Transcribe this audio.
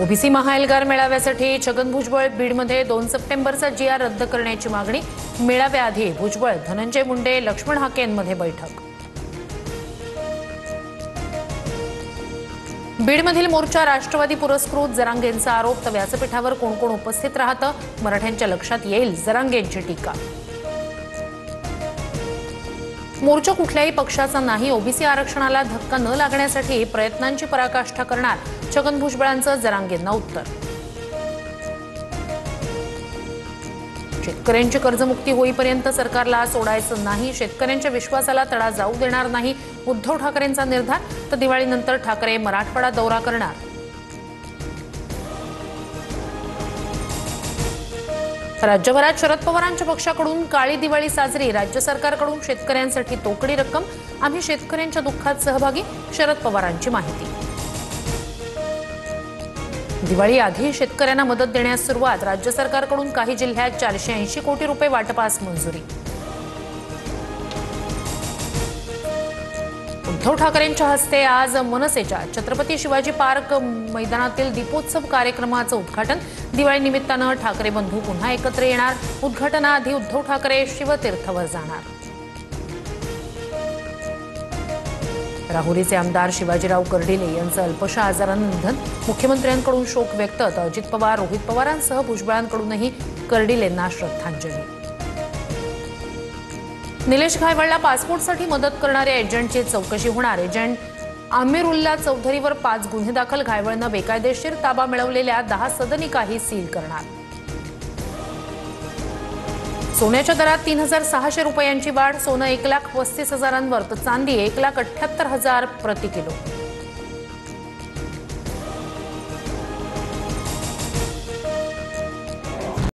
OBC महाएल्गार मेळाव्यासाठी छगन भुजबळ बीडमध्ये 2 सप्टेंबरचा GR रद्द करण्याची मागणी। मेळाव्याआधी भुजबळ, धनंजय मुंडे, लक्ष्मण हाकेंमध्ये बैठक। बीडमधील मोर्चा राष्ट्रवादी पुरस्कृत, जरांगेंचा आरोप। तर व्यासपीठावर कोण कोण उपस्थित राहतं, मराठ्यांच्या लक्षात येईल जरांगेंची टीका। मोर्चा कुठल्याही पक्षाचा नाही, ओबीसी आरक्षणाला धक्का न लागण्यासाठी प्रयत्नांची पराकाष्ठा करणार, छगन भुजबळांचं जरांगेंना उत्तर। शेतकऱ्यांची कर्जमुक्ती होईपर्यंत सरकारला सोडायचं नाही, शेतकऱ्यांच्या विश्वासाला तडा जाऊ देणार नाही, उद्धव ठाकरेंचा निर्धार। तर दिवाळीनंतर ठाकरे मराठवाडा दौरा करणार। राज्यभरात शरद पवारांच्या पक्षाकडून काळी दिवाळी साजरी, राज्य सरकारकडून शेतकऱ्यांसाठी तोकडी रक्कम। आम्ही शेतकऱ्यांच्या दुःखात सहभागी, शरद पवारांची माहिती। दिवाळी आधी शेतकऱ्यांना मदत देण्यास सुरुवात, राज्य सरकारकडून काही जिल्ह्यात 480 कोटी रुपये वाटपास मंजुरी। उद्धव ठाकरेंच्या हस्ते आज मनसेच्या छत्रपती शिवाजी पार्क मैदानातील दीपोत्सव कार्यक्रमाचं उद्घाटन। दिवाळीनिमित्तानं ठाकरे बंधू पुन्हा एकत्र येणार, उद्घाटनाआधी उद्धव ठाकरे शिवतीर्थवर जाणार। राहुरीचे आमदार शिवाजीराव कर्डिले यांचं अल्पशा आजारानं निधन, मुख्यमंत्र्यांकडून शोक व्यक्त। तर अजित पवार, रोहित पवारांसह भुजबळांकडूनही कर्डिलेंना श्रद्धांजली। निलेश घायवळला पासपोर्टसाठी मदत करणाऱ्या एजंटची चौकशी होणार, एजंट आमिरुल्ला चौधरीवर 5 गुन्हे दाखल, घायवळनं बेकायदेशीर ताबा मिळवलेल्या 10 सदनिकाही सील करणार। सोन्याच्या दरात 3600 रुपयांची वाढ, सोनं 1,35,000 तर चांदी 1,78,000 प्रति किलो।